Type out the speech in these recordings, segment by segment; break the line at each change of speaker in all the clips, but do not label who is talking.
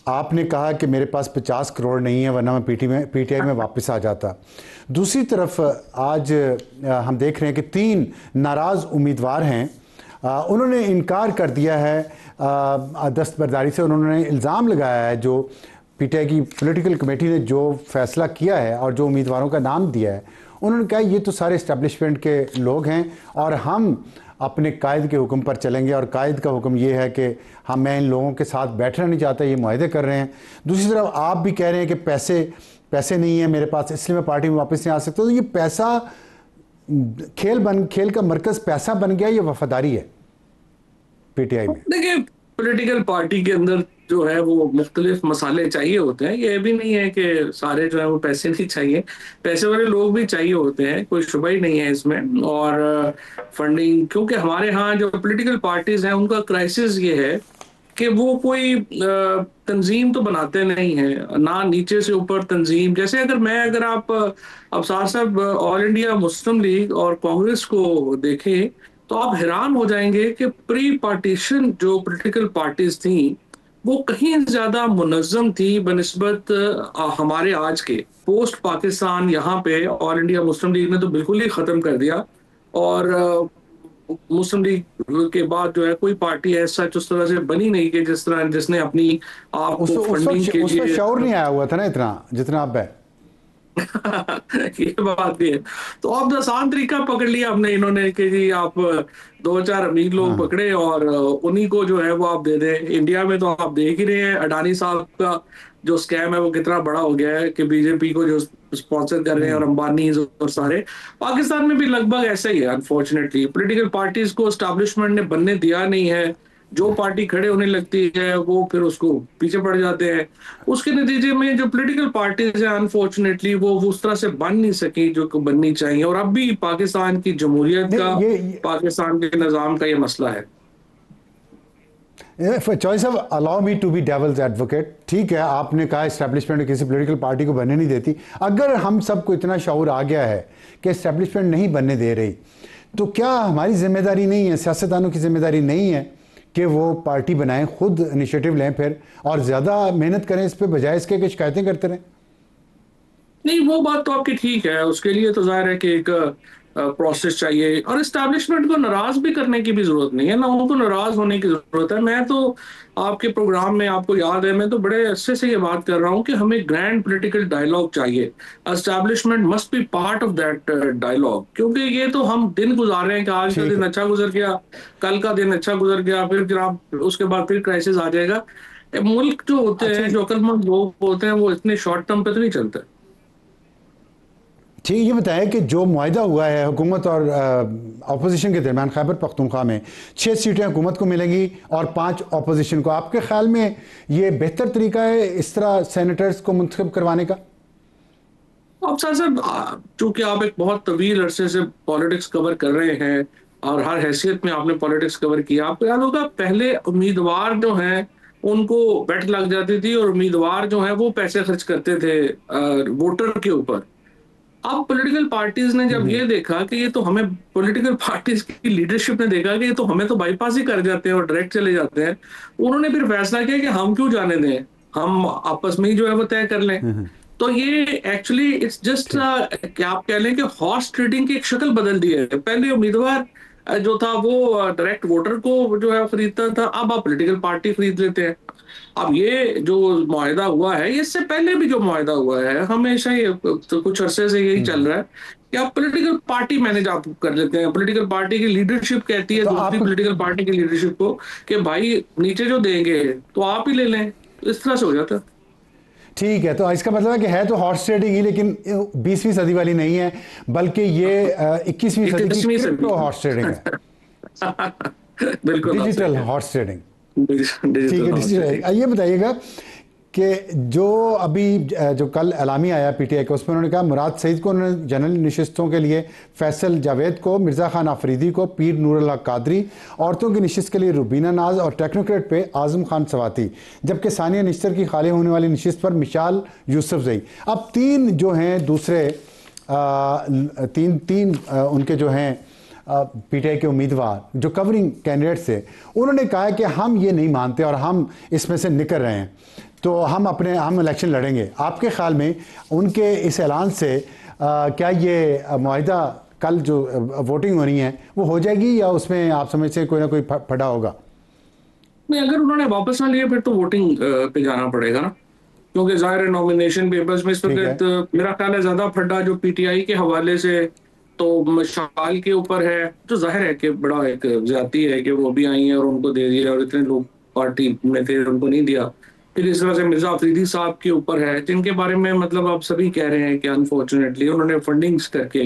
आपने कहा कि मेरे पास 50 करोड़ नहीं है वरना मैं पीटीआई में वापस आ जाता। दूसरी तरफ आज हम देख रहे हैं कि 3 नाराज़ उम्मीदवार हैं। उन्होंने इनकार कर दिया है दस्तबरदारी से। उन्होंने इल्ज़ाम लगाया है जो पीटीआई की पॉलिटिकल कमेटी ने जो फैसला किया है और जो उम्मीदवारों का नाम दिया है, उन्होंने कहा ये तो सारे इस्टेब्लिशमेंट के लोग हैं और हम अपने कायद के हुक्म पर चलेंगे और कायद का हुक्म ये है कि मैं इन लोगों के साथ बैठना नहीं चाहता, ये मुआहदे कर रहे हैं। दूसरी तरफ आप भी कह रहे हैं कि पैसे नहीं है मेरे पास, इसलिए मैं पार्टी में वापस नहीं आ सकता। तो ये पैसा खेल का मरकज पैसा बन गया, ये वफादारी है पीटीआई में?
देखिए, पॉलिटिकल पार्टी के अंदर जो है वो मुख्तलिफ मसाले चाहिए होते हैं। ये भी नहीं है कि सारे जो है वो पैसे नहीं चाहिए, पैसे वाले लोग भी चाहिए होते हैं, कोई शुबा ही नहीं है इसमें। और फंडिंग, क्योंकि हमारे यहाँ जो पॉलिटिकल पार्टीज हैं उनका क्राइसिस ये है कि वो कोई तंजीम तो बनाते नहीं है ना, नीचे से ऊपर तंजीम। जैसे अगर आप अफसार साहब ऑल इंडिया मुस्लिम लीग और कांग्रेस को देखें तो आप हैरान हो जाएंगे कि प्री पार्टीशन जो पॉलिटिकल पार्टीज थी वो कहीं ज्यादा मुनज़्ज़म थी बनिस्बत हमारे आज के। पोस्ट पाकिस्तान यहाँ पे ऑल इंडिया मुस्लिम लीग ने तो बिल्कुल ही खत्म कर दिया। और मुस्लिम लीग के बाद जो है कोई पार्टी ऐसा उस तरह से बनी नहीं कि जिसने अपनी आप को फंडिंग के
उसमें
लिए
शौर नहीं आया हुआ था ना इतना जितना अब है।
ये बात भी है। तो अब आसान तरीका पकड़ लिया हमने, इन्होंने कि जी आप 2-4 अमीर लोग
हाँ,
पकड़े और उन्हीं को जो है वो आप दे दें। इंडिया में तो आप देख ही रहे हैं अडानी साहब का जो स्कैम है वो कितना बड़ा हो गया है कि बीजेपी को जो स्पॉन्सर कर रहे हैं और अंबानी और सारे। पाकिस्तान में भी लगभग ऐसा ही है। अनफॉर्चुनेटली पॉलिटिकल पार्टीज को एस्टैब्लिशमेंट ने बनने दिया नहीं है। जो पार्टी खड़े होने लगती है वो फिर उसको पीछे पड़ जाते हैं। उसके नतीजे में जो पॉलिटिकल पार्टीज है अनफॉर्चुनेटली वो उस तरह से बन नहीं सकी जो बननी चाहिए। और अब भी पाकिस्तान की जमहूरियत का,
नहीं ये
पाकिस्तान के निज़ाम का ये मसला है।
Choice of allow me to be devil's advocate. ठीक है, आपने कहा इस्टेब्लिशमेंट किसी पॉलिटिकल पार्टी को बनने नहीं देती। अगर हम सबको इतना शऊर आ गया है कि इस्टेब्लिशमेंट नहीं बनने दे रही, तो क्या हमारी जिम्मेदारी नहीं है, सियासतदानों की जिम्मेदारी नहीं है कि वो पार्टी बनाएं, खुद इनिशिएटिव लें फिर और ज़्यादा मेहनत करें इस पर, बजाय इसके कि शिकायतें करते रहें?
नहीं, वो बात तो आपकी ठीक है। उसके लिए तो जाहिर है कि एक प्रोसेस चाहिए और एस्टैब्लिशमेंट को नाराज भी करने की भी जरूरत नहीं है ना, उनको नाराज होने की जरूरत है। मैं तो आपके प्रोग्राम में, आपको याद है, मैं तो बड़े अच्छे से ये बात कर रहा हूँ कि हमें ग्रैंड पॉलिटिकल डायलॉग चाहिए। Establishment must be part of that dialogue, क्योंकि ये तो हम दिन गुजार रहे हैं कि आज का
ठीक
दिन
है।
अच्छा गुजर गया, कल का दिन अच्छा गुजर गया, फिर जनाब उसके बाद फिर क्राइसिस आ जाएगा। मुल्क जो होते
अच्छा,
हैं, जो अक्लमंद लोग होते हैं, वो इतने शॉर्ट टर्म पे तो नहीं चलते।
ठीक, ये बताएं कि जो मुआहदा हुआ है हुकूमत और अपोजिशन के दरमियान खैबर पख्तूनख्वा में 6 सीटें हुकूमत को मिलेंगी और 5 अपोजिशन को, आपके ख्याल में ये बेहतर तरीका है इस तरह सेनेटर्स को मुंतखब करवाने का?
अब सर चूंकि आप एक बहुत तवील अरसे से पॉलिटिक्स कवर कर रहे हैं और हर हैसियत में आपने पॉलिटिक्स कवर किया, आपको याद होगा पहले उम्मीदवार जो हैं उनको बेट लग जाती थी और उम्मीदवार जो हैं वो पैसे खर्च करते थे वोटर के ऊपर। अब पॉलिटिकल पार्टीज ने जब ये देखा कि ये तो हमें, पॉलिटिकल पार्टीज की लीडरशिप ने देखा कि ये तो हमें तो बाईपास ही कर जाते हैं और डायरेक्ट चले जाते हैं, उन्होंने फिर फैसला किया कि हम क्यों जाने दें, हम आपस में ही जो है वो तय कर लें। तो ये एक्चुअली इट्स जस्ट
ठीक।
क्या आप कह लें कि हॉर्स ट्रेडिंग की एक शक्ल बदल दी है। पहले उम्मीदवार जो था वो डायरेक्ट वोटर को जो है खरीदता था, अब आप पॉलिटिकल पार्टी खरीद लेते हैं। अब ये जो मुआहदा हुआ है, इससे पहले भी जो मुआहदा हुआ है हमेशा ये तो कुछ अरसे से यही चल रहा है कि आप पॉलिटिकल पार्टी मैनेज आप कर लेते हैं। पॉलिटिकल पार्टी की लीडरशिप कहती है
तो
दूसरी
आप
पॉलिटिकल पार्टी की लीडरशिप को कि भाई नीचे जो देंगे तो आप ही ले लें। इस तरह से हो जाता है।
ठीक है, तो इसका मतलब है कि तो हॉर्स ट्रेडिंग ही, लेकिन 20वीं सदी वाली नहीं है, बल्कि ये 21वीं सदी की
21वीं
क्रिप्टो
सदी
हॉर्स ट्रेडिंग है,
बिल्कुल
डिजिटल
सही
हॉर्स ट्रेडिंग।
है,
ठीक
डिजिटल
है,
हॉर्स ट्रेडिंग।
डिजिटल। ये बताइएगा कि जो अभी जो कल एलामी आया पीटीआई का, उसमें उन्होंने कहा मुराद सईद को उन्होंने जनरल नशिस्तों के लिए, फैसल जावेद को, मिर्ज़ा खान आफरीदी को, पीर नूरुल हक कादरी, औरतों की नशिस्त के लिए रुबीना नाज और टेक्नोक्रेट पे आजम खान सवाती, जबकि सानिया निश्तर की खाली होने वाली नशिस्त पर मिशाल यूसुफ जई। अब 3 जो हैं दूसरे तीन उनके जो हैं पीटीआई के उम्मीदवार जो कवरिंग कैंडिडेट्स थे, उन्होंने कहा कि हम ये नहीं मानते और हम इसमें से निकल रहे हैं। तो हम इलेक्शन लड़ेंगे। आपके ख्याल में उनके इस ऐलान से क्या ये मुआहिदा कल जो वोटिंग होनी है वो हो जाएगी, या उसमें आप समझते हैं कोई ना कोई फटा होगा?
नहीं, अगर उन्होंने वापस ना लिया फिर तो वोटिंग पे जाना पड़ेगा ना, क्योंकि जाहिर है नॉमिनेशन पेपर्स में इस
ठीक है।
वक्त मेरा ख्याल है ज्यादा फड्डा जो पीटीआई के हवाले से तो मशाल के ऊपर है, जो जाहिर है कि बड़ा एक ज्यादती है कि वो भी आई है और उनको दे दिया और इतने लोग पार्टी में थे उनको नहीं दिया। फिर इस तरह से मिर्जा अफरीदी साहब के ऊपर है, जिनके बारे में मतलब आप सभी कह रहे हैं कि अनफॉर्चुनेटली उन्होंने फंडिंग्स करके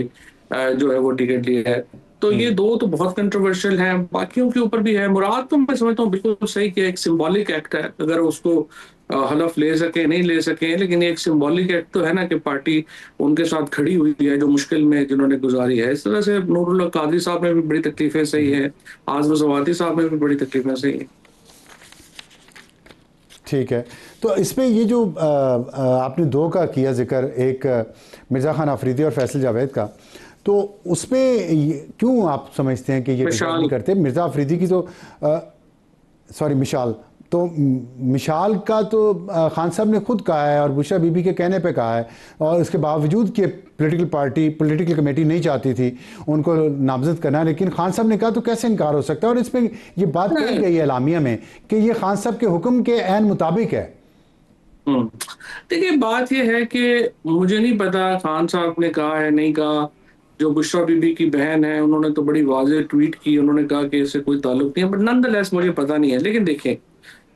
जो है वो टिकट लिया है। तो ये दो तो बहुत कंट्रोवर्शियल हैं, बाकियों के ऊपर भी है। मुराद तो मैं समझता हूँ बिल्कुल सही कि एक सिंबॉलिक एक्ट है, अगर उसको हलफ ले सके नहीं ले सके, लेकिन ये एक सिंबॉलिक एक्ट तो है ना कि पार्टी उनके साथ खड़ी हुई है जो मुश्किल में जिन्होंने गुजारी है। इस तरह से नूरुल्लाह कादरी साहब में भी बड़ी तकलीफें सही है, आज़म ज़वाती साहब में भी बड़ी तकलीफें सही है।
ठीक है, तो इसमें ये जो आपने दो का किया जिक्र, एक मिर्ज़ा खान अफरीदी और फैसल जावेद का, तो उसमें क्यों आप समझते हैं कि ये डिजर्व नहीं करते? मिर्ज़ा अफरीदी की तो सॉरी मिशाल, तो मिशाल का तो खान साहब ने खुद कहा है और बुशरा बीबी के कहने पे कहा है, और इसके बावजूद कि पॉलिटिकल कमेटी नहीं चाहती थी उनको नामजद करना, लेकिन खान साहब ने कहा, तो कैसे इनकार हो सकता है? और इसमें ये बात कही गई है एलामिया में कि ये खान साहब के हुक्म के ऐन मुताबिक है।
देखिए, बात यह है कि मुझे नहीं पता खान साहब ने कहा है नहीं कहा। जो बुशरा बीबी की बहन है उन्होंने तो बड़ी वाज़ेह ट्वीट की, उन्होंने कहा कि इससे कोई ताल्लुक नहीं है, बट नॉनदलेस मुझे पता नहीं है। लेकिन देखें,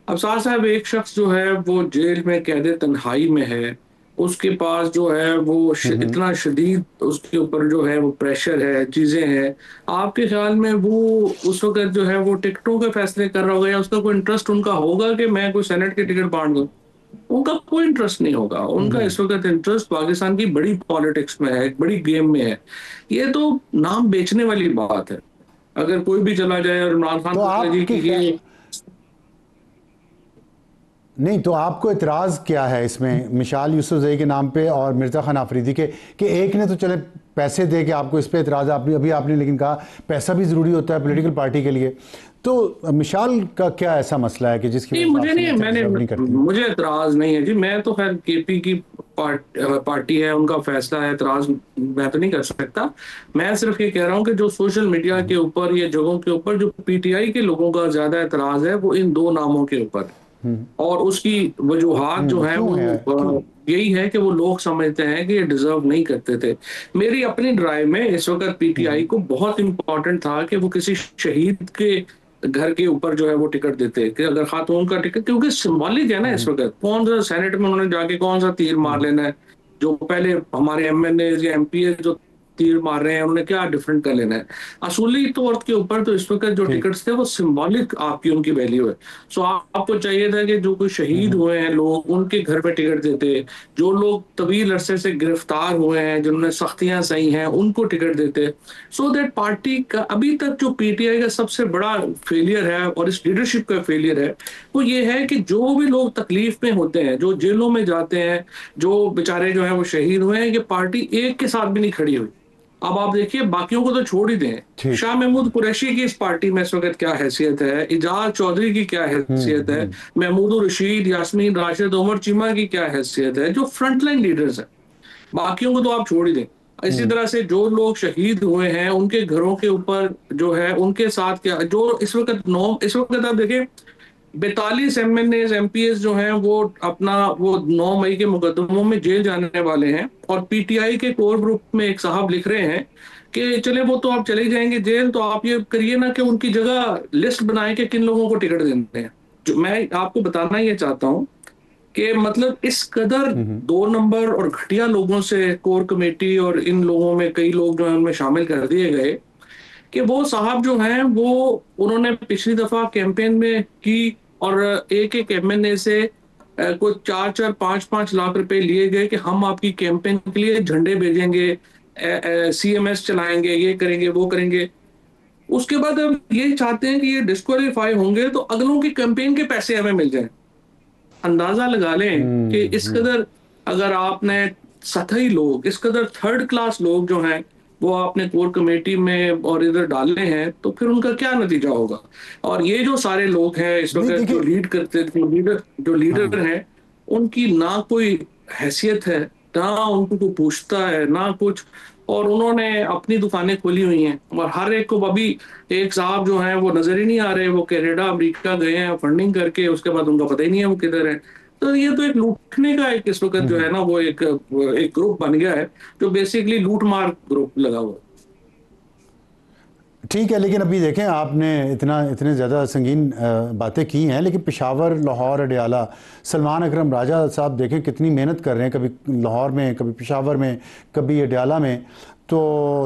अफसार साहब एक शख्स जो है वो जेल में कैद तन्हाई में है, उसके पास जो है वो इतना शदीद उसके ऊपर जो है वो प्रेशर है, चीजें हैं। आपके ख्याल में वो उस वक्त जो है वो टिकटों के फैसले कर रहा होगा, या उसका कोई इंटरेस्ट उनका होगा कि मैं कोई सेनेट की टिकट बांट दूं? उनका कोई इंटरेस्ट नहीं होगा। उनका इस वक्त इंटरेस्ट पाकिस्तान की बड़ी पॉलिटिक्स में है, एक बड़ी गेम में है। ये तो नाम बेचने वाली बात है। अगर कोई भी चला जाए और इमरान खान
तो
पूछ ले जी कि ये
नहीं, तो आपको इतराज़ क्या है इसमें मिशाल यूसुफजई के नाम पे और मिर्ज़ा खान आफरीदी के, कि एक ने तो चले पैसे दे के आपको इस पे इतराज़, अभी आपने लेकिन कहा पैसा भी ज़रूरी होता है पॉलिटिकल पार्टी के लिए, तो मिशाल का क्या ऐसा मसला है कि जिसकी
मुझे नहीं, मुझे एतराज़ नहीं है जी। मैं तो खैर केपी की पार्टी है, उनका फैसला है, एतराज़ मैं तो नहीं कर सकता। मैं सिर्फ ये कह रहा हूँ कि जो सोशल मीडिया के ऊपर या जगहों के ऊपर जो पीटीआई के लोगों का ज्यादा एतराज़ है वो इन दो नामों के ऊपर, और उसकी वजूहात जो है वो यही है कि वो लोग समझते हैं कि ये डिजर्व नहीं करते थे। मेरी अपनी ड्राइव में इस वक्त पीटीआई को बहुत इंपॉर्टेंट था कि वो किसी शहीद के घर के ऊपर जो है वो टिकट देते, कि अगर खातून का टिकट, क्योंकि सिंबॉलिक है ना। इस वक्त कौन सा सेनेट में उन्होंने जाके कौन सा तीर मार लेना है? जो पहले हमारे एमएनए या एमपीए जो तीर मार रहे हैं उन्होंने क्या डिफरेंट कर लेना है? असूली तौर के ऊपर तो इस वक्त जो टिकट्स थे वो सिंबॉलिक आपकी उनकी वैल्यू है। सो आपको चाहिए था कि जो कोई शहीद हुए हैं लोग उनके घर पे टिकट देते, जो लोग तवील अरसे से गिरफ्तार हुए हैं जिन्होंने सख्तियां सही हैं उनको टिकट देते, सो दैट पार्टी का अभी तक जो पीटीआई का सबसे बड़ा फेलियर है और इस लीडरशिप का फेलियर है वो ये है कि जो भी लोग तकलीफ में होते हैं, जो जेलों में जाते हैं, जो बेचारे जो है वो शहीद हुए हैं, ये पार्टी एक के साथ भी नहीं खड़ी हुई। अब आप देखिए, बाकियों को तो छोड़ ही दें, शाह महमूद कुरैशी की इस पार्टी में इस वक्त क्या हैसियत है, इजाज चौधरी की क्या हैसियत है, महमूद रशीद, यास्मीन राशिद, उमर चीमा की क्या हैसियत है, जो फ्रंटलाइन लीडर्स हैं। बाकियों को तो आप छोड़ ही दें। इसी तरह से जो लोग शहीद हुए हैं उनके घरों के ऊपर जो है उनके साथ क्या, जो इस वक्त आप देखें 42 एमएनए एमपीएस जो हैं वो अपना वो 9 मई के मुकदमों में जेल जाने वाले हैं, और पीटीआई के कोर ग्रुप में एक साहब लिख रहे हैं कि चले वो तो आप चले जाएंगे जेल, तो आप ये करिए ना कि उनकी जगह लिस्ट बनाए कि किन लोगों को टिकट देते हैं। जो मैं आपको बताना ये चाहता हूँ कि मतलब इस कदर 2 नंबर और घटिया लोगों से कोर कमेटी और इन लोगों में कई लोग जो है उनमें शामिल कर दिए गए कि वो साहब जो हैं वो उन्होंने पिछली दफा कैंपेन में की और एक एक एमएनए से कुछ 4-4 5-5 लाख रुपए लिए गए कि हम आपकी कैंपेन के लिए झंडे भेजेंगे, सीएमएस चलाएंगे, ये करेंगे वो करेंगे। उसके बाद हम ये चाहते हैं कि ये डिस्क्वालीफाई होंगे तो अगलों की कैंपेन के पैसे हमें मिल जाए। अंदाजा लगा लें कि इस कदर अगर आपने सतही लोग, इस कदर थर्ड क्लास लोग जो हैं वो आपने कोर कमेटी में और इधर डालने हैं, तो फिर उनका क्या नतीजा होगा? और ये जो सारे लोग हैं इस वक्त जो लीड करते, जो लीडर हैं उनकी ना कोई हैसियत है, ना उनको कोई पूछता है, ना कुछ। और उन्होंने अपनी दुकानें खोली हुई हैं और हर एक को अभी एक साहब जो हैं वो नजर ही नहीं आ रहे, वो कनाडा अमेरिका गए हैं फंडिंग करके, उसके बाद उनका पता ही नहीं है वो किधर है। तो ये तो एक लूटने का एक इस वक्त जो है ना वो एक ग्रुप बन गया है, जो बेसिकली लूट मार ग्रुप लगा हुआ है।
ठीक है, लेकिन अभी देखें आपने इतने ज़्यादा संगीन बातें की हैं, लेकिन पेशावर, लाहौर, अडयाला, सलमान अकरम राजा साहब देखें कितनी मेहनत कर रहे हैं, कभी लाहौर में, कभी पेशावर में, कभी अडयाला में। तो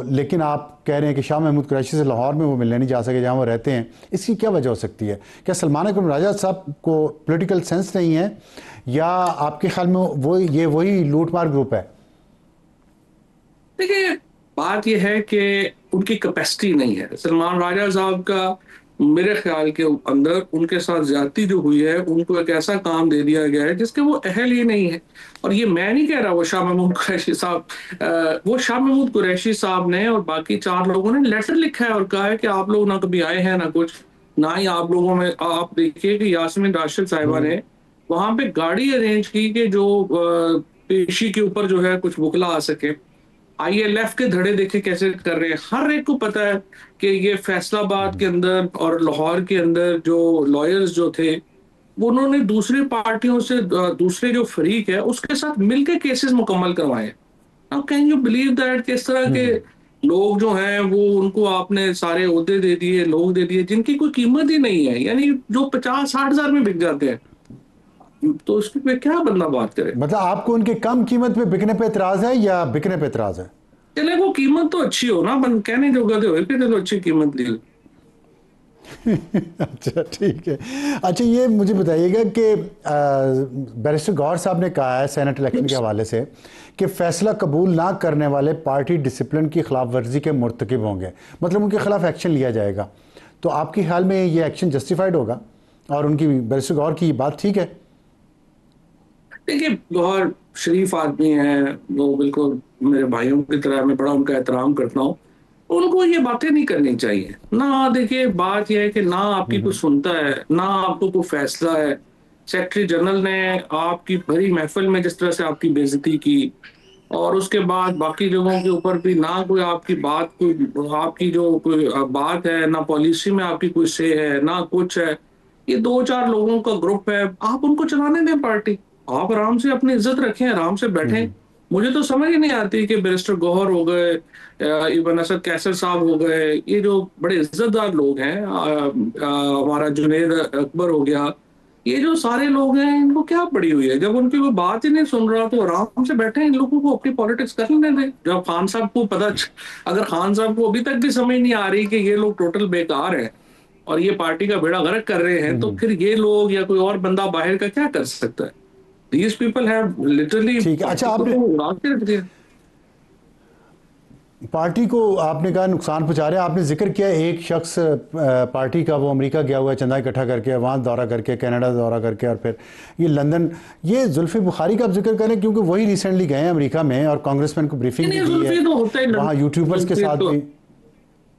लेकिन आप कह रहे हैं कि शाह महमूद कुरैशी से लाहौर में वो मिलने नहीं जा सके जहाँ वो रहते हैं। इसकी क्या वजह हो सकती है? क्या सलमान अकरम राजा साहब को पॉलिटिकल सेंस नहीं है, या आपके ख्याल में वही लूटमार ग्रुप है?
देखिए, बात यह है कि उनकी कैपेसिटी नहीं है। सलमान राजा साहब का मेरे ख्याल के अंदर उनके साथ ज्यादती जो हुई है, उनको एक ऐसा काम दे दिया गया है जिसके वो अहल ही नहीं है। और ये मैं नहीं कह रहा, वो शाह महमूद कुरैशी साहब, वो शाह महमूद कुरैशी साहब ने और बाकी 4 लोगों ने लेटर लिखा है और कहा है कि आप लोग ना कभी आए हैं ना कुछ, ना ही आप लोगों में। आप देखिए कि यास्मीन राशिद साहिबा ने वहां पे गाड़ी अरेंज की कि जो पेशी के ऊपर जो है कुछ बुकला आ सके। आईएलएफ के धड़े देखे कैसे कर रहे हैं। हर एक को पता है कि ये फैसलाबाद के अंदर और लाहौर के अंदर जो लॉयर्स जो थे, वो उन्होंने दूसरी पार्टियों से दूसरे जो फरीक है उसके साथ मिलकर केसेस मुकम्मल करवाए। Now can you believe that कि इस तरह के लोग जो हैं वो उनको आपने सारे ओहदे दे दिए, लोग दे दिए जिनकी कोई कीमत ही नहीं है, यानी जो 50-60 हजार में बिक जाते हैं। तो उसकी पे क्या बंदा बात करे।
मतलब आपको उनके कम कीमत पे बिकने पे एतराज़ है या बिकने पे एतराज़ है?
चले वो कीमत तो अच्छी हो ना, बन कहने जो गधे हो कि चलो अच्छी कीमत दी।
अच्छा, ठीक है। अच्छा, ये मुझे बताइएगा कि बैरिस्टर गौहर साहब ने कहा है सेनेट इलेक्शन के हवाले से कि फैसला कबूल ना करने वाले पार्टी डिसिप्लिन की खिलाफ वर्जी के मुर्तकिब होंगे, मतलब उनके खिलाफ एक्शन लिया जाएगा। तो आपके ख्याल में ये एक्शन जस्टिफाइड होगा और उनकी, बैरिस्टर गौहर की बात ठीक है?
देखिए, गौहर शरीफ आदमी है, वो बिल्कुल मेरे भाइयों की तरह, मैं बड़ा उनका एहतराम करता हूँ। उनको ये बातें नहीं करनी चाहिए ना। देखिए, बात यह है कि ना आपकी कोई सुनता है, ना आपको कोई फैसला है। सेक्रेटरी जनरल ने आपकी भरी महफिल में जिस तरह से आपकी बेइज्जती की, और उसके बाद बाकी लोगों के ऊपर भी ना कोई आपकी बात, कोई आपकी जो कोई बात है, ना पॉलिसी में आपकी कोई से है, ना कुछ है। ये 2-4 लोगों का ग्रुप है, आप उनको चलाने दें पार्टी। आप आराम से अपनी इज्जत रखें, आराम से बैठें। मुझे तो समझ ही नहीं आती कि बैरिस्टर गौहर हो गए, इब्न असद कैसर साहब हो गए, ये जो बड़े इज्जतदार लोग हैं, हमारा जुनैद अकबर हो गया, ये जो सारे लोग हैं, इनको क्या पड़ी हुई है? जब उनकी कोई बात ही नहीं सुन रहा तो आराम से बैठे, इन लोगों को अपनी पॉलिटिक्स करने दें। जब खान साहब को अगर खान साहब को अभी तक भी समझ नहीं आ रही कि ये लोग टोटल बेकार हैं और ये पार्टी का बेड़ा गर्क कर रहे हैं, तो फिर ये लोग या कोई और बंदा बाहर का क्या कर सकता है? These people have literally
ठीक है। अच्छा,
पार्टी को
आपने
तो उड़ा के रख दिया।
पार्टी को आपने कहा नुकसान पहुंचा रहे हैं। आपने जिक्र किया एक शख्स पार्टी का, वो अमेरिका गया हुआ है चंदा इकट्ठा करके, वहाँ दौरा करके, कनाडा दौरा करके, और फिर ये लंदन। ये जुल्फी बुखारी का आप जिक्र करें क्योंकि वही रिसेंटली गए हैं अमेरिका में और कांग्रेसमैन को ब्रीफिंग भी दी
जुल्फी
है
तो होता ही
वहाँ यूट्यूबर्स के साथ भी।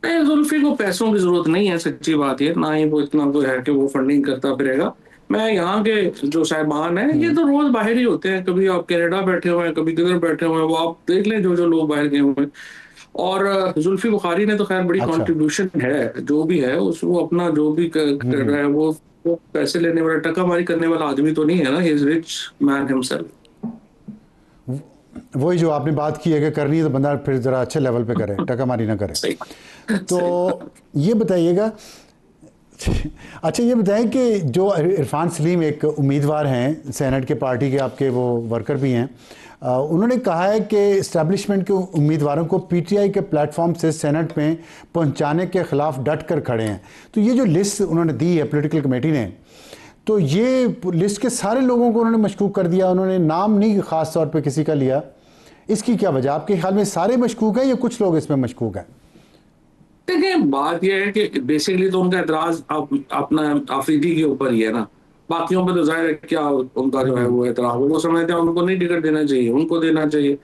नहीं, जुल्फी को पैसों की जरूरत नहीं है, सच्ची बात है। ना ही वो इतना वो है कि वो फंडिंग करता फिरेगा। मैं यहाँ के जो साहिबान हैं, ये तो रोज बाहर ही होते हैं। कभी आप कनाडा बैठे हुए हैं, कभी किधर बैठे हुए हैं, वो आप देख लें जो जो लोग बाहर गए हुए हैं। और जुल्फी बुखारी ने तो खैर बड़ी
अच्छा।
कंट्रीब्यूशन है, जो भी है उस वो अपना जो भी कर रहा है, वो पैसे लेने वाला, टकामारी करने वाला आदमी तो नहीं है ना। He is rich man himself.
वही जो आपने बात की है कि करनी है तो बंदा फिर ज़रा अच्छे लेवल पे करे, टकामारी ना करे।
सही।
तो ये बताइएगा, अच्छा ये बताएं कि जो इरफान सलीम एक उम्मीदवार हैं सेनेट के, पार्टी के आपके वो वर्कर भी हैं, उन्होंने कहा है कि इस्टेब्लिशमेंट के उम्मीदवारों को पीटीआई के प्लेटफॉर्म से सेनेट में पहुंचाने के खिलाफ डट कर खड़े हैं। तो ये जो लिस्ट उन्होंने दी है पॉलिटिकल कमेटी ने, तो ये लिस्ट के सारे लोगों को उन्होंने मशकूक कर दिया, उन्होंने नाम नहीं ख़ास तौर पे किसी का लिया। इसकी क्या वजह? आपके ख्याल में सारे मशकूक हैं या कुछ लोग इसमें मशकूक हैं?
देखिए, बात यह है कि बेसिकली तो उनका एतराज अपना आफरीदी के ऊपर ही है ना। बाकियों पे तो जाहिर है क्या उनका जो है वो एतराज, वो समझते हैं उनको नहीं टिकट देना चाहिए, उनको देना चाहिए।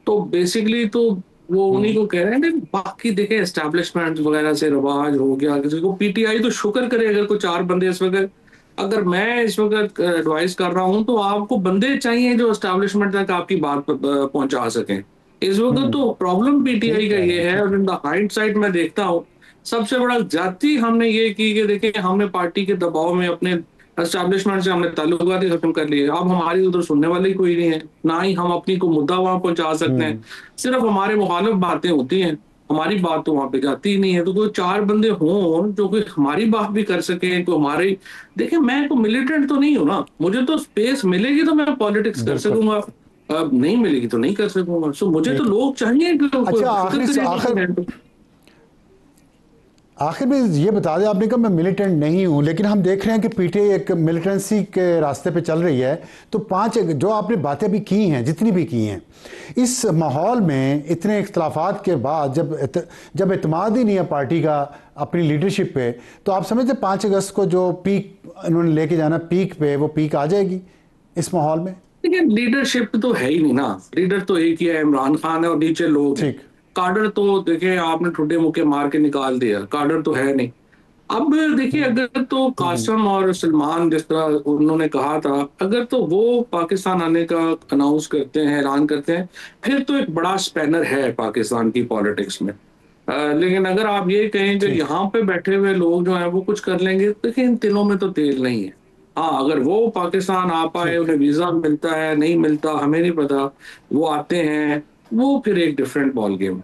तो बेसिकली तो वो उन्हीं को कह रहे हैं। लेकिन बाकी देखे एस्टेब्लिशमेंट वगैरह से रिवाज हो गया, किसी को पीटीआई तो शुक्र करे अगर कोई 4 बंदे इस वक्त अगर मैं इस वक्त एडवाइस कर रहा हूं तो आपको बंदे चाहिए जो एस्टेब्लिशमेंट तक आपकी बात पहुंचा सकें। इस वक्त तो प्रॉब्लम पीटीआई
ठीक
का
कह रहे
ये
हैं,
है,
ठीक
और
है।
इन द हाइंड साइड मैं देखता हूँ सबसे बड़ा जाति हमने ये की कि देखिए हमने पार्टी के दबाव में अपने एस्टेब्लिशमेंट से हमने ताल्लुकात ही खत्म कर लिए। अब हमारी उधर सुनने वाले ही कोई नहीं है, ना ही हम अपनी को मुद्दा वहां पहुंचा सकते हैं।
हम्म।
सिर्फ हमारे मुखालिफ बातें होती हैं, हमारी बात तो वहां पे जाती ही नहीं है। तो कोई चार बंदे हों जो कि हमारी बात भी कर सके, तो हमारी, देखिए मैं तो मिलिटेंट तो नहीं हूं ना, मुझे तो स्पेस मिलेगी तो मैं पॉलिटिक्स कर
बिल्कुल।
सकूंगा, अब नहीं मिलेगी तो नहीं कर सकूंगा। सो मुझे तो
ठीक है।
लोग चाहिए जो कोई
अच्छा,
फिक्र
आखिरी
करे कि
आखिर
है तो।
आखिर में ये बता दें, आपने कहा मैं मिलिटेंट नहीं हूं, लेकिन हम देख रहे हैं कि पीटीआई एक मिलिटेंसी के रास्ते पे चल रही है। तो पांच जो आपने बातें भी की हैं, जितनी भी की हैं, इस माहौल में इतने इख्तलाफात के बाद जब एतमाद ही नहीं है पार्टी का अपनी लीडरशिप पे, तो आप समझते 5 अगस्त को जो पीक इन्होंने लेके जाना पीक पे, वो पीक आ जाएगी इस माहौल में?
देखिए लीडरशिप तो है ही नहीं ना, लीडर तो एक ही है, इमरान खान है और नीचे लोग हैं।
ठीक।
काडर तो देखिए आपने ठुड्डे मुक्के मार के निकाल दिया, काडर तो है नहीं। अब देखिए अगर तो कासम और सलमान जिस तरह उन्होंने कहा था, अगर तो वो पाकिस्तान आने का अनाउंस करते हैं, ऐलान करते हैं, फिर तो एक बड़ा स्पैनर है पाकिस्तान की पॉलिटिक्स में। लेकिन अगर आप ये कहें कि
ठीक।
यहाँ पे बैठे हुए लोग जो हैं वो कुछ कर लेंगे, देखिए इन तिलों में तो तेल नहीं है। हाँ, अगर वो पाकिस्तान आ पाए,
ठीक।
उन्हें वीजा मिलता है नहीं मिलता हमें नहीं पता, वो आते हैं, वो फिर एक डिफरेंट बॉल गेम है।